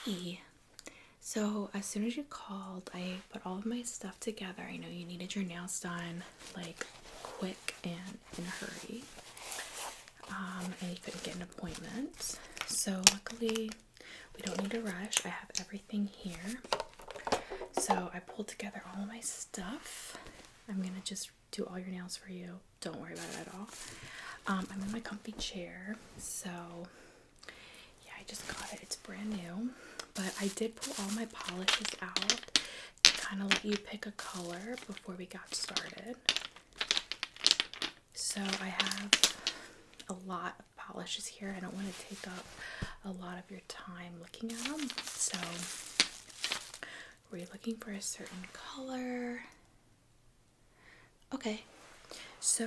Hey, so as soon as you called, I put all of my stuff together. I know you needed your nails done like quick and in a hurry, and you couldn't get an appointment. So luckily, we don't need to rush. I have everything here. So I pulled together all of my stuff. I'm gonna just do all your nails for you. Don't worry about it at all. I'm in my comfy chair, so yeah, I just got it. It's brand new. But I did pull all my polishes out to kind of let you pick a color before we got started. So I have a lot of polishes here. I don't want to take up a lot of your time looking at them. So were you looking for a certain color? Okay, so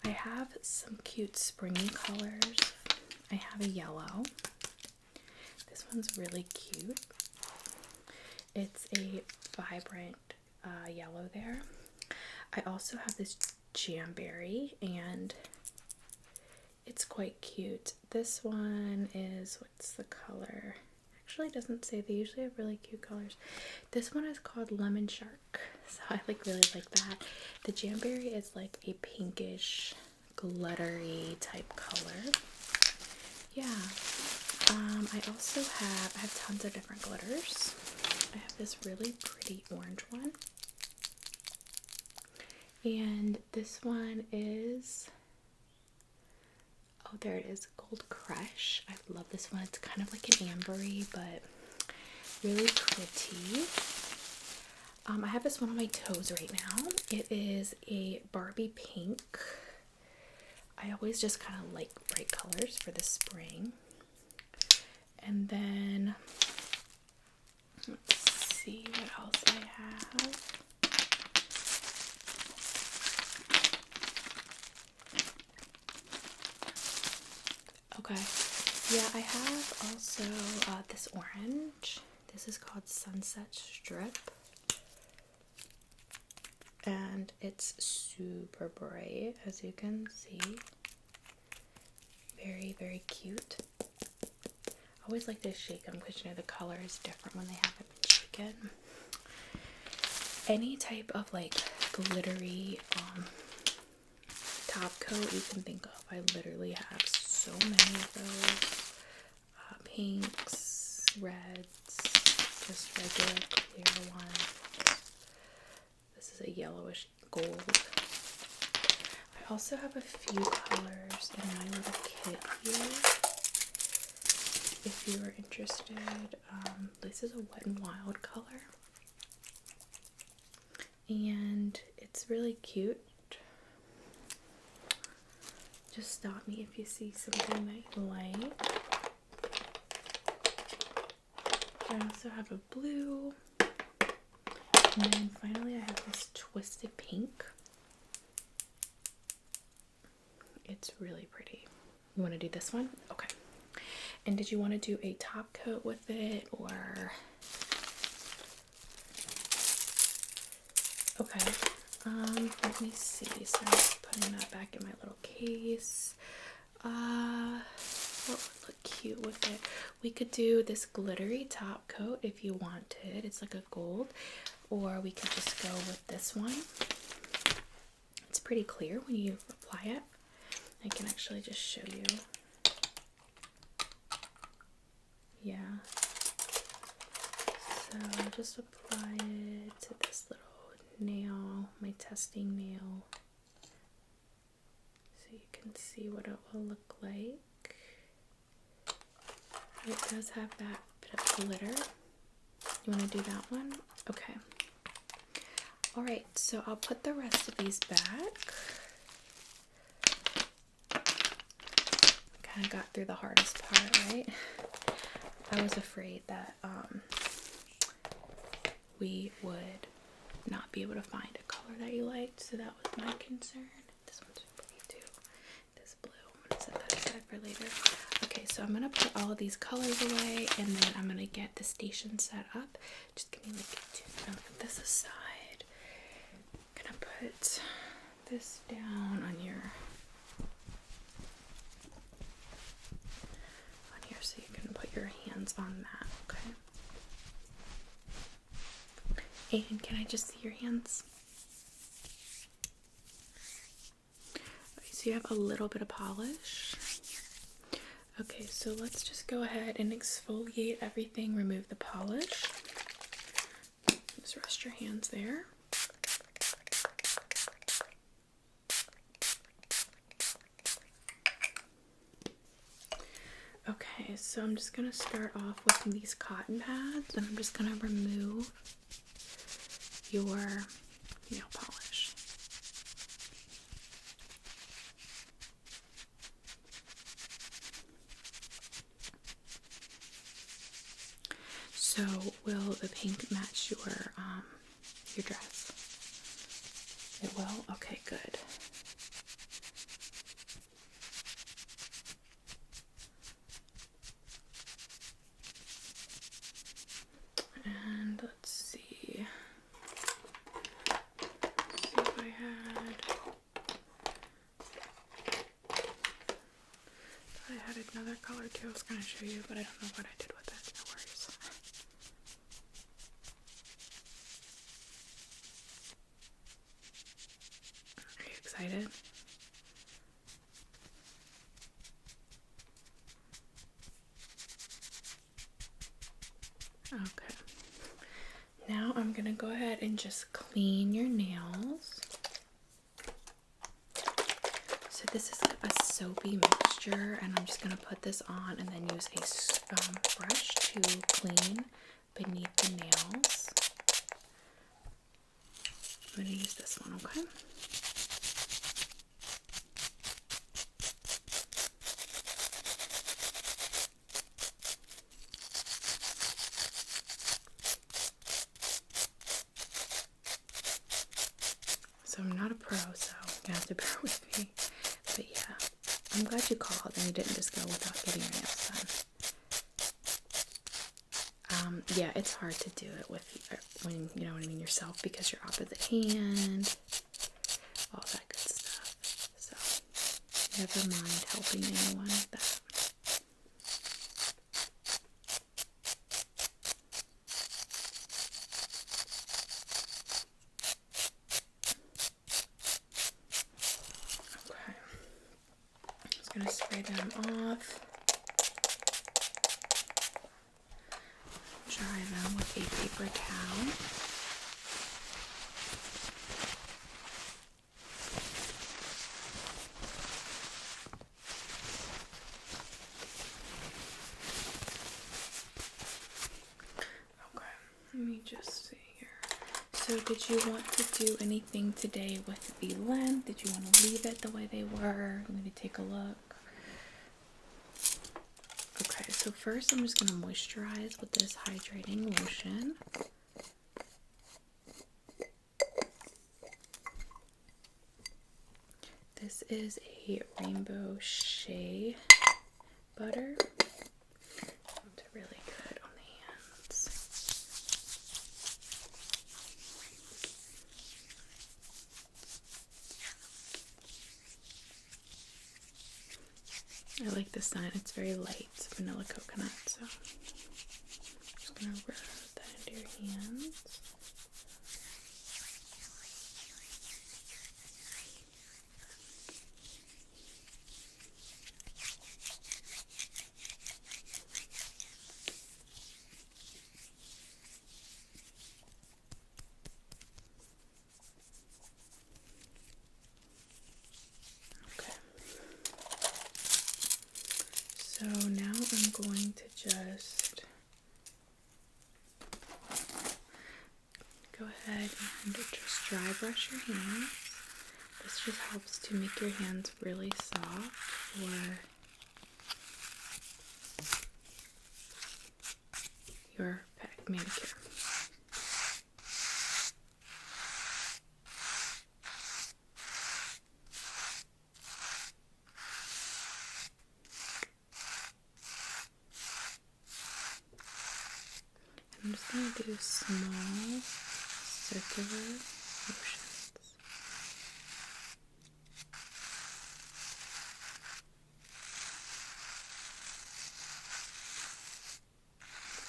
I have some cute springy colors. I have a yellow. This one's really cute. It's a vibrant yellow there. I also have this jamberry, and it's quite cute. This one is, what's the color? Actually, it doesn't say. They usually have really cute colors. This one is called Lemon Shark, so I really like that. The jamberry is like a pinkish, glittery type color. Yeah. I also have tons of different glitters. I have this really pretty orange one. And this one is, oh, there it is, Gold Crush. I love this one. It's kind of like an ambery, but really pretty. I have this one on my toes right now. It is a Barbie pink. I always just kind of like bright colors for the spring. And then, let's see what else I have. Okay, yeah, I have also this orange. This is called Sunset Strip. And it's super bright, as you can see. Very, very cute. I always like to shake them because you know the color is different when they haven't been shaken. Any type of like glittery top coat you can think of. I literally have so many of those. Pinks, reds, just regular clear ones. This is a yellowish gold. I also have a few colors in my little kit here. If you are interested, this is a Wet n Wild color. And it's really cute. Just stop me if you see something that you like. I also have a blue. And then finally I have this twisted pink. It's really pretty. You want to do this one? Okay. And did you want to do a top coat with it, or? Okay. Let me see. So I'm just putting that back in my little case. What would look cute with it? We could do this glittery top coat if you wanted. It's like a gold. Or we could just go with this one. It's pretty clear when you apply it. I can actually just show you. Yeah. So I'll just apply it to this little nail, my testing nail, so you can see what it will look like. It does have that bit of glitter. You want to do that one? Okay. Alright, so I'll put the rest of these back. Kind of got through the hardest part, right? I was afraid that we would not be able to find a color that you liked, so that was my concern. This one's pretty too. This blue, I'm gonna set that aside for later. Okay, so I'm gonna put all of these colors away, and then I'm gonna get the station set up. Just give me like 2 seconds. Put this aside. I'm gonna put this down on here so you can put your hands on that, okay? And can I just see your hands? Okay, so you have a little bit of polish. Okay, so let's just go ahead and exfoliate everything, remove the polish. Just rest your hands there. Okay, so I'm just going to start off with these cotton pads, and I'm just going to remove your nail polish. So will the pink match your dress? It will? Okay, good. And let's see. If I had another color too, I was gonna show you, but I don't know what I did with it. No worries. Are you excited? Okay. Now I'm gonna go ahead and just clean your nails. So this is a soapy mixture, and I'm just gonna put this on and then use a brush to clean beneath the nails. I'm gonna use this one, okay? So I'm not a pro, so you have to bear with me. But yeah, I'm glad you called and you didn't just go without getting your nails done. Yeah, it's hard to do it with, when, you know what I mean, yourself, because you're opposite hand, all that good stuff. So never mind helping anyone with that. Okay, just gonna spray them off. Dry them with a paper towel. Okay, let me just see here. So did you want to do anything today with the length? Did you want to leave it the way they were? Maybe take a look. Okay, so first I'm just going to moisturize with this hydrating lotion. This is a rainbow shea butter. It's really good on the hands. I like the scent. It's very light. It's vanilla coconut, so I'm just gonna rub that into your hands. So now I'm going to just go ahead and just dry brush your hands. This just helps to make your hands really soft for your manicure. I'm just going to do small circular motions.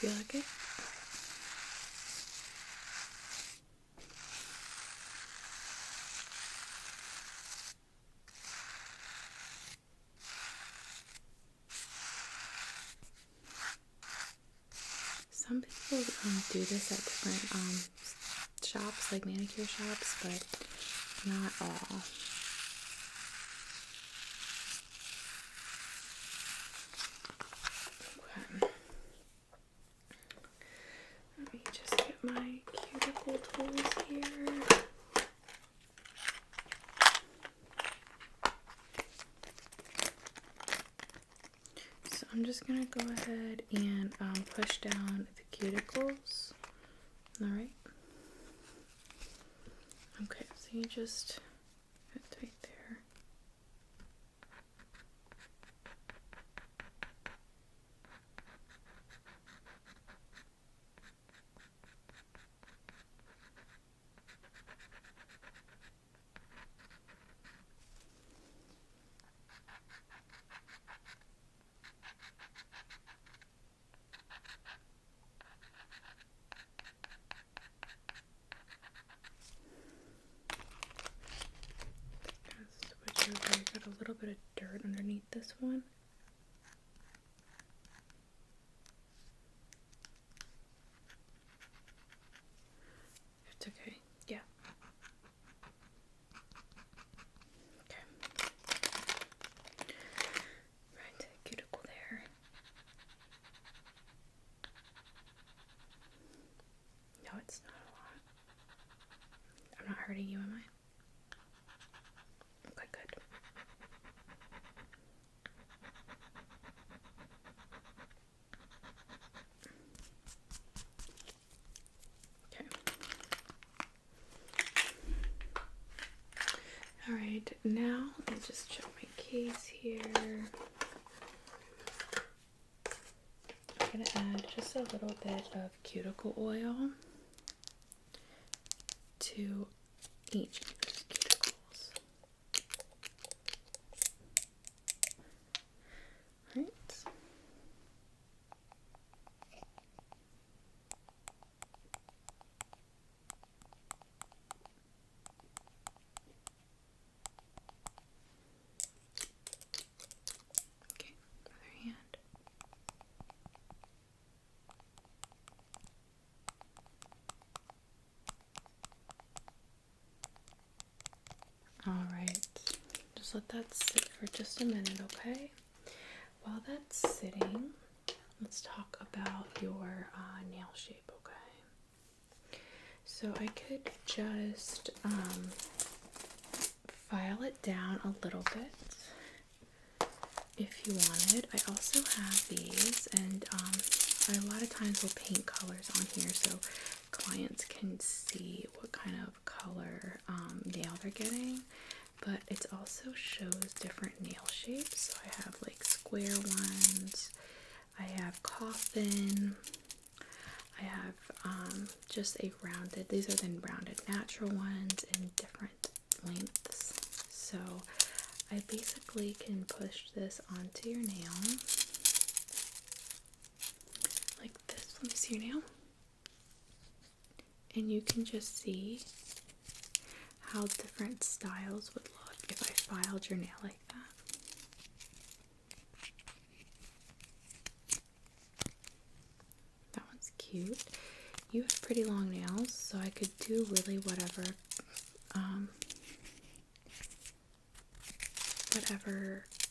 Feel like it? Some people do this at different shops, like manicure shops, but not all. Okay. Let me just get my cuticle tools here. So I'm just gonna go ahead and push down the cuticles. All right. Okay, so you just put it right there. Switch over. I got a little bit of dirt underneath this one. It's okay. Yeah. Okay. Right, cuticle there. No, it's not a lot. I'm not hurting you, am I? Okay, good. Okay. Alright, now let me just check my case here. I'm going to add just a little bit of cuticle oil to each of those cuticles. Right. Okay, other hand. Alright, just let that sit for just a minute, okay? While that's sitting, let's talk about your nail shape, okay? So I could just file it down a little bit if you wanted. I also have these, and I a lot of times will paint colors on here so clients can see what kind of color nail they're getting, but it also shows different nail shapes. So I have like square ones, I have coffin, I have just a rounded, these are the rounded natural ones in different lengths. So I basically can push this onto your nail like this. Let me see your nail. And you can just see how different styles would look if I filed your nail like that. That one's cute. You have pretty long nails, so I could do really whatever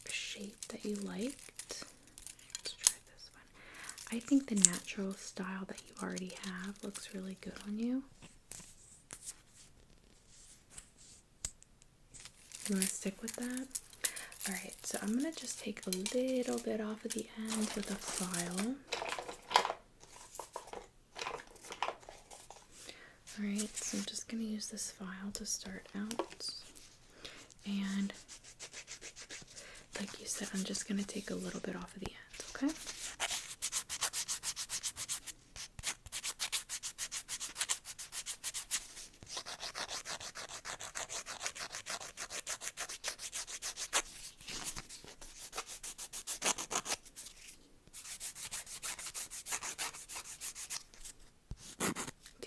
shape that you liked. Let's try this one. I think the natural style that you already have looks really good on you. You want to stick with that? Alright, so I'm going to just take a little bit off of the end with a file. Alright, so I'm just going to use this file to start out. And like you said, I'm just going to take a little bit off of the end, okay?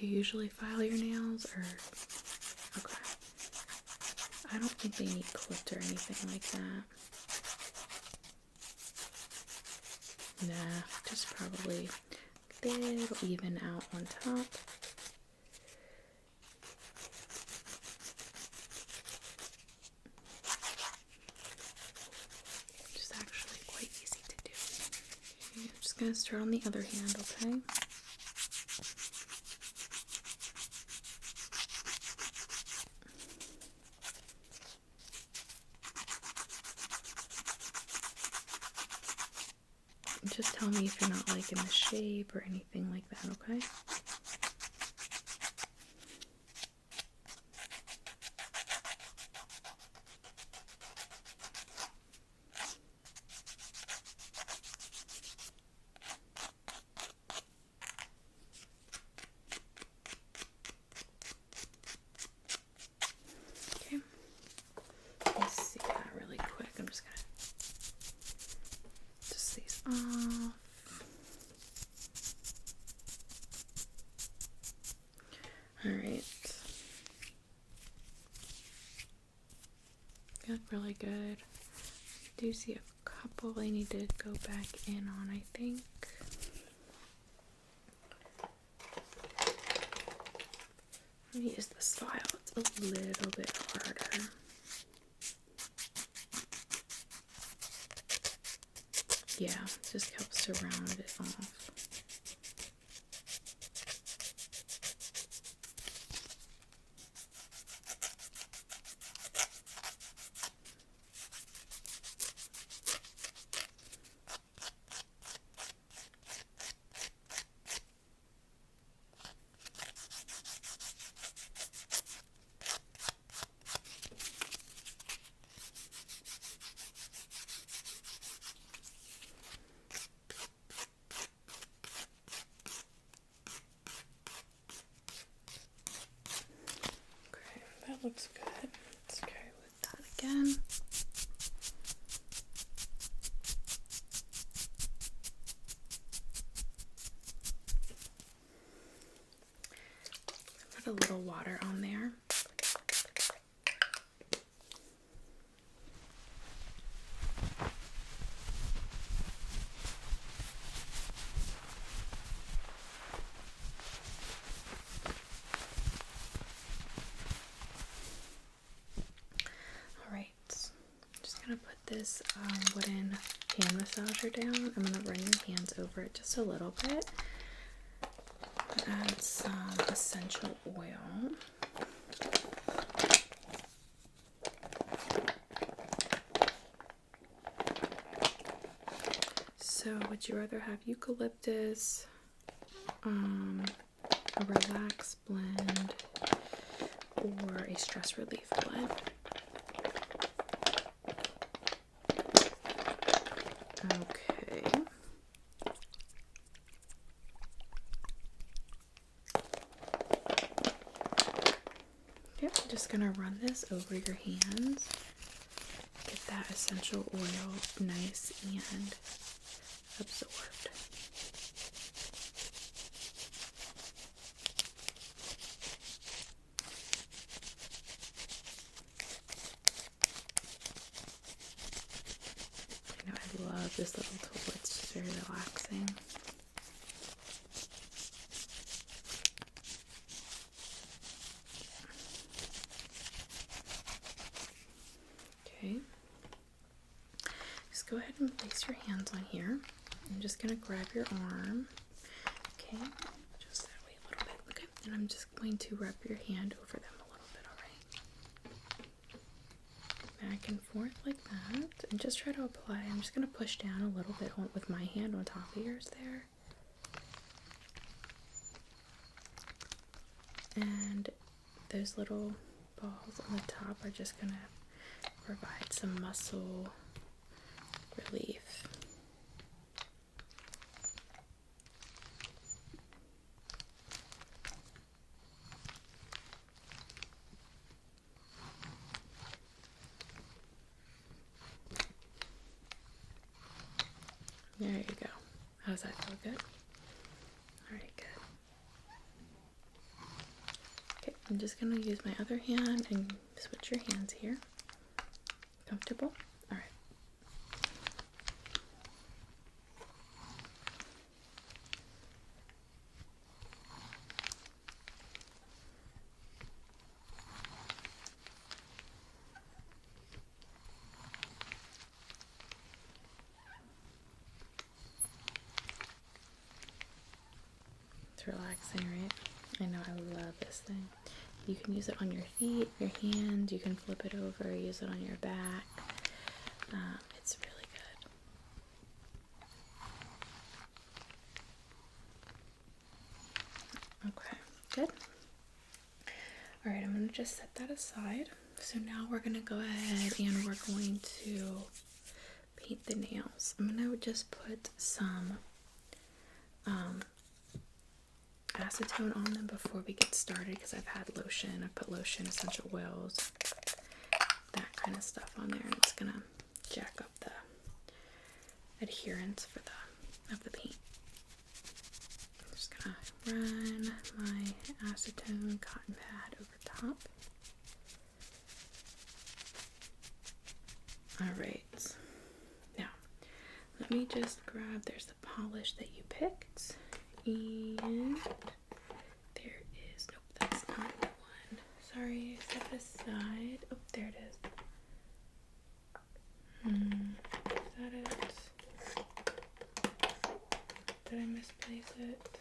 Do you usually file your nails or? Okay. I don't think they need clipped or anything like that. Nah, just probably a little even out on top. Which is actually quite easy to do. Okay, I'm just going to start on the other hand, okay? Just tell me if you're not liking the shape or anything like that, okay? Okay. Let's see that really quick. I'm just gonna dust these off. Alright. Good, really good. I do see a couple I need to go back in on, I think. Let me use this file. It's a little bit harder. Yeah, it just helps to round it off. That looks good. Let's go with that again. Put a little water on there. Put this wooden hand massager down. I'm going to run your hands over it just a little bit. Add some essential oil. So would you rather have eucalyptus, a relax blend, or a stress relief blend? Okay. Yep, I'm just gonna run this over your hands. Get that essential oil nice and absorbed. I love this little tool. It's just very relaxing. Okay. Just go ahead and place your hands on here. I'm just going to grab your arm. Okay. Just that way a little bit. Okay. And I'm just going to wrap your hand over them a little bit, alright? Back and forth like that. And just try to apply. I'm just going to push down a little bit with my hand on top of yours there. And those little balls on the top are just going to provide some muscle relief. There you go. How does that feel? Good? Alright, good. I'm just gonna use my other hand and switch your hands here. Comfortable? All right. It's relaxing, right? I know, I love this thing. You can use it on your feet, your hands, you can flip it over, use it on your back. It's really good. Okay, good. All right, I'm gonna just set that aside. So now we're gonna go ahead and we're going to paint the nails. I'm gonna just put some acetone on them before we get started because I've had lotion. I put lotion, essential oils, that kind of stuff on there, and it's gonna jack up the adherence for the paint. I'm just gonna run my acetone cotton pad over top. All right. Now, let me just grab. There's the polish that you picked. And there is, nope, that's not the one. Sorry, set it aside. Oh, there it is. Is that it? Did I misplace it?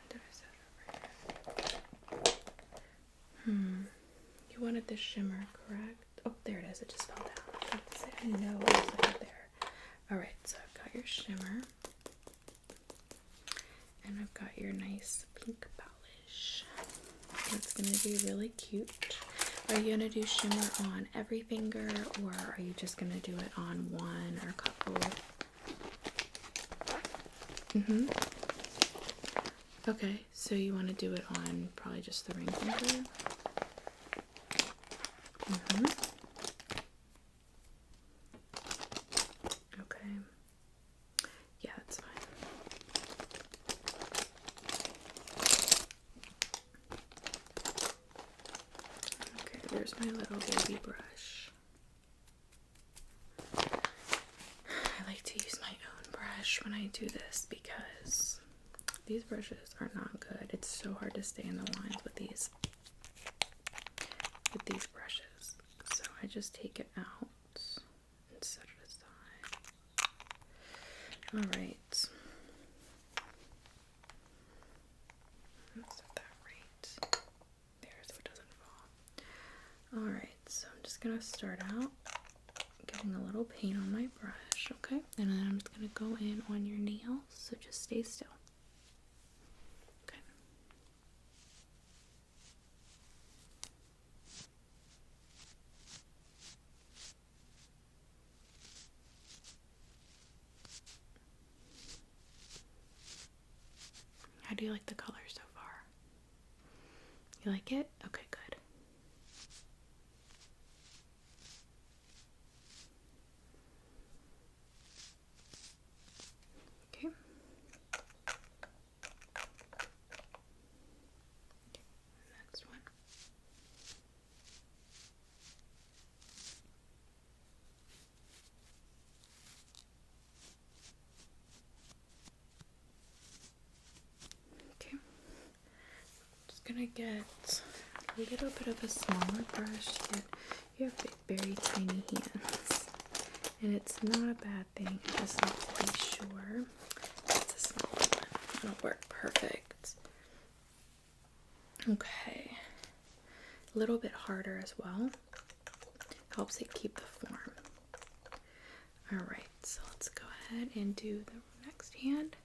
Did I set it over here? You wanted the shimmer, correct? Oh, there it is. It just fell down. I know it was right there. Alright, so I've got your shimmer, and I've got your nice pink polish. It's going to be really cute. Are you going to do shimmer on every finger, or are you just going to do it on one or a couple? Okay, so you want to do it on probably just the ring finger? Okay. Yeah, that's fine. Okay, there's my little baby brush. I like to use my own brush when I do this because these brushes are not good. It's so hard to stay in the lines with these brushes. So I just take it out and set it aside. Alright. Let's set that right there so it doesn't fall. Alright, so I'm just gonna start out getting a little paint on my brush, okay? And then I'm just gonna go in on your nails, so just stay still. Okay. How do you like the color so far? You like it? Okay, good. Okay. Next one. Okay. Just gonna get a little bit of a smaller brush. You have very tiny hands, and it's not a bad thing. I just like to be sure it's a small one. It'll work perfect. Okay. A little bit harder as well. Helps it keep the form. Alright, so let's go ahead and do the next hand.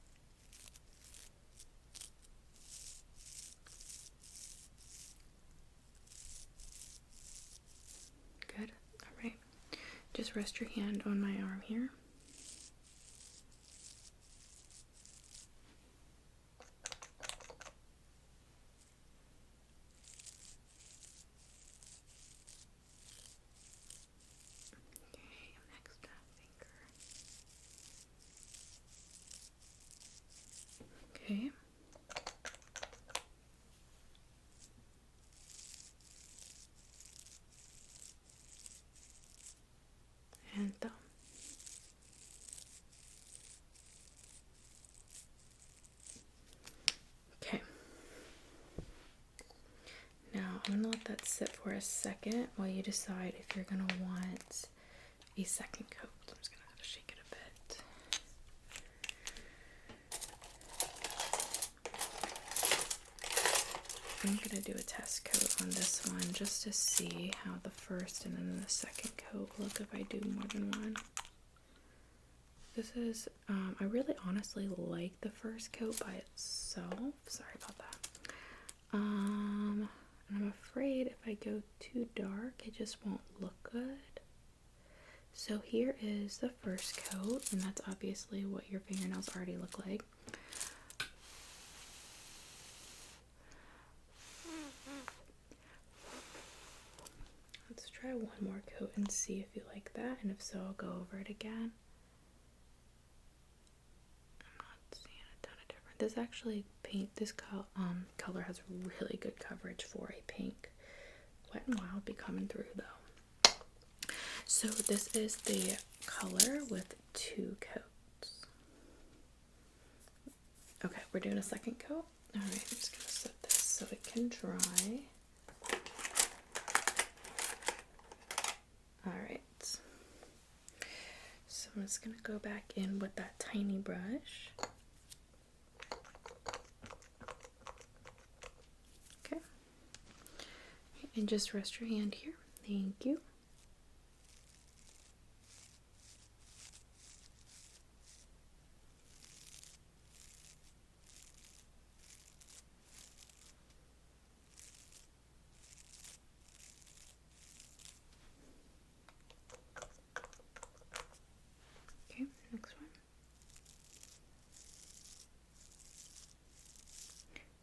Good. Alright. Just rest your hand on my arm here. Okay, next finger. Okay. that sit for a second while you decide if you're gonna want a second coat. I'm just gonna have to shake it a bit. I'm gonna do a test coat on this one just to see how the first and then the second coat look if I do more than one. This is, I really honestly like the first coat by itself. Sorry about that. And I'm afraid if I go too dark, it just won't look good. So here is the first coat, and that's obviously what your fingernails already look like. Let's try one more coat and see if you like that, and if so, I'll go over it again. I'm not seeing a ton of difference. This actually this color has really good coverage for a pink. Wet n Wild be coming through though. So this is the color with 2 coats. Okay, we're doing a second coat. All right, I'm just gonna set this so it can dry. All right. So I'm just gonna go back in with that tiny brush. Okay. And just rest your hand here. Thank you. Okay, next one.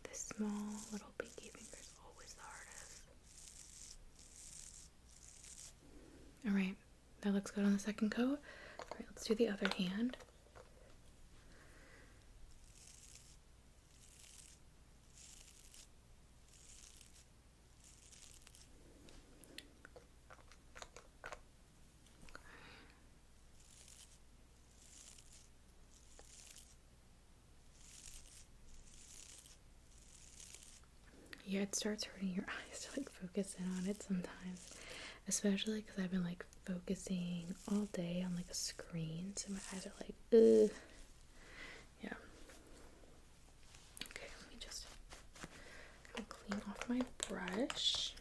This small little pinky finger is always the hardest. Alright, that looks good on the second coat. Alright, let's do the other hand. Yeah, it starts hurting your eyes to like focus in on it sometimes, especially because I've been like focusing all day on like a screen, so my eyes are like, ugh. Yeah. Okay, let me just clean off my brush.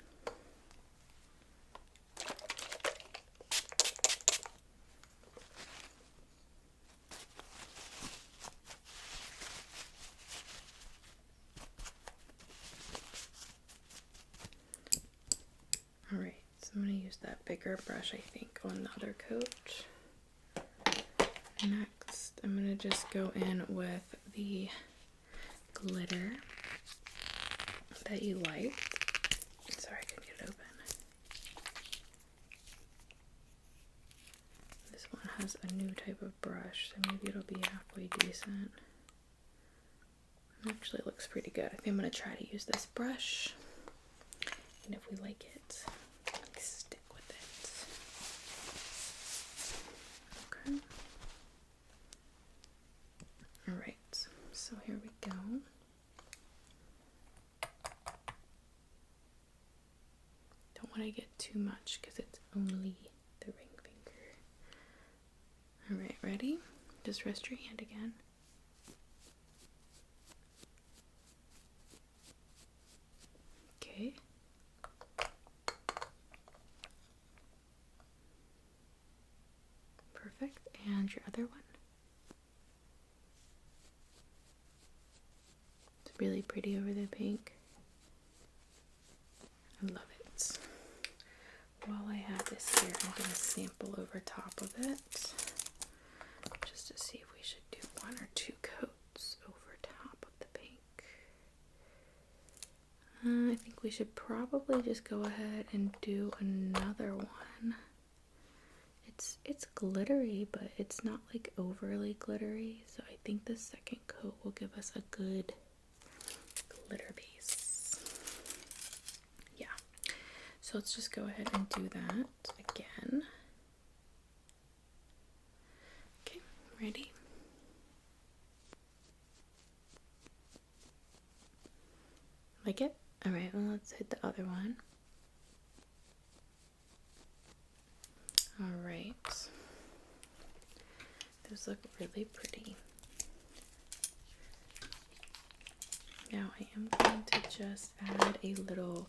Alright, so I'm going to use that bigger brush, I think, on the other coat. Next, I'm going to just go in with the glitter that you like. Sorry, I couldn't get it open. This one has a new type of brush, so maybe it'll be halfway decent. It actually looks pretty good. I think I'm going to try to use this brush. And if we like it, stick with it. Okay. Alright, so here we go. Don't want to get too much because it's only the ring finger. Alright, ready? Just rest your hand again. Okay. Perfect. And your other one. It's really pretty over the pink. I love it. While I have this here, I'm going to sample over top of it just to see if we should do 1 or 2 coats over top of the pink. I think we should probably just go ahead and do another one. It's glittery, but it's not like overly glittery, so I think the second coat will give us a good glitter base. Yeah, so let's just go ahead and do that again. Okay, ready? Like it? Alright, well, let's hit the other one. Those look really pretty. Now I am going to just add a little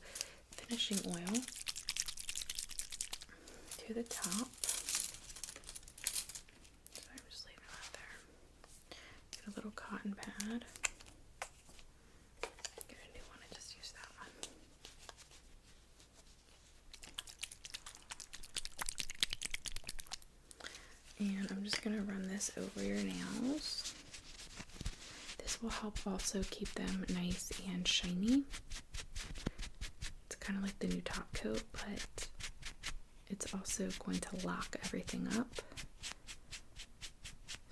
finishing oil to the top. So I'm just leaving that there. Get a little cotton pad. Get a new one, I just used that one. And I'm just gonna run this over your nails. This will help also keep them nice and shiny. It's kind of like the new top coat, but it's also going to lock everything up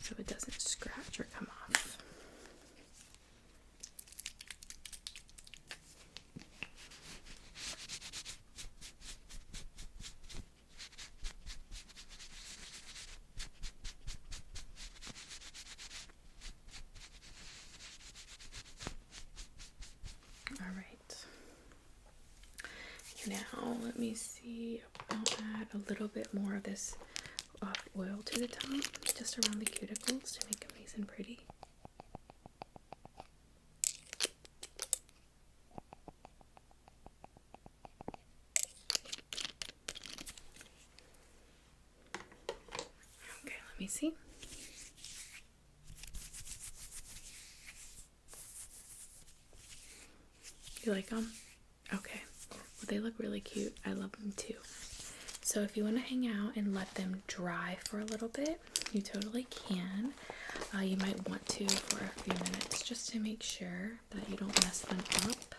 so it doesn't scratch or come off. All right. Now let me see. I'll add a little bit more of this oil to the top, just around the cuticles to make them nice and pretty. Okay, let me see. You like them? Okay. Well, they look really cute. I love them too. So if you want to hang out and let them dry for a little bit, you totally can. You might want to for a few minutes just to make sure that you don't mess them up.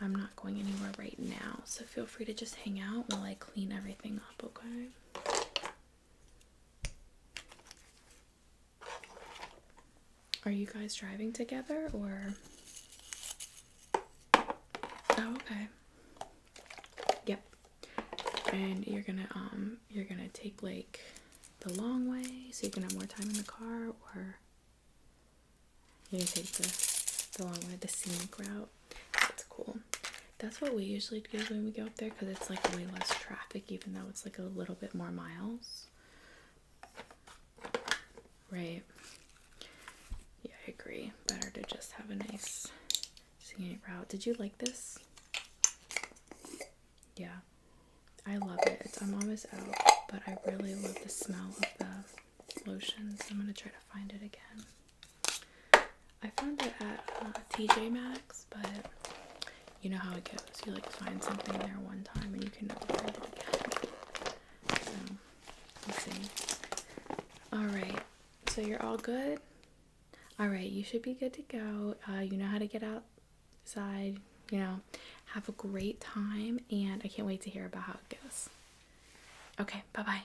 I'm not going anywhere right now, so feel free to just hang out while I clean everything up, okay? Are you guys driving together or? Oh, okay. Yep. And you're gonna take like the long way, so you can have more time in the car, or you're gonna take the long way, the scenic route. That's cool. That's what we usually do when we go up there, because it's like way less traffic, even though it's like a little bit more miles. Right. Yeah, I agree. Better to just have a nice scenic route. Did you like this? Yeah. I love it. I'm almost out, but I really love the smell of the lotion, so I'm going to try to find it again. I found it at TJ Maxx, but you know how it goes. You like find something there one time and you can never find it again. So, let's see. Alright, so you're all good? Alright, you should be good to go. You know how to get outside, you know. Have a great time, and I can't wait to hear about how it goes. Okay, bye-bye.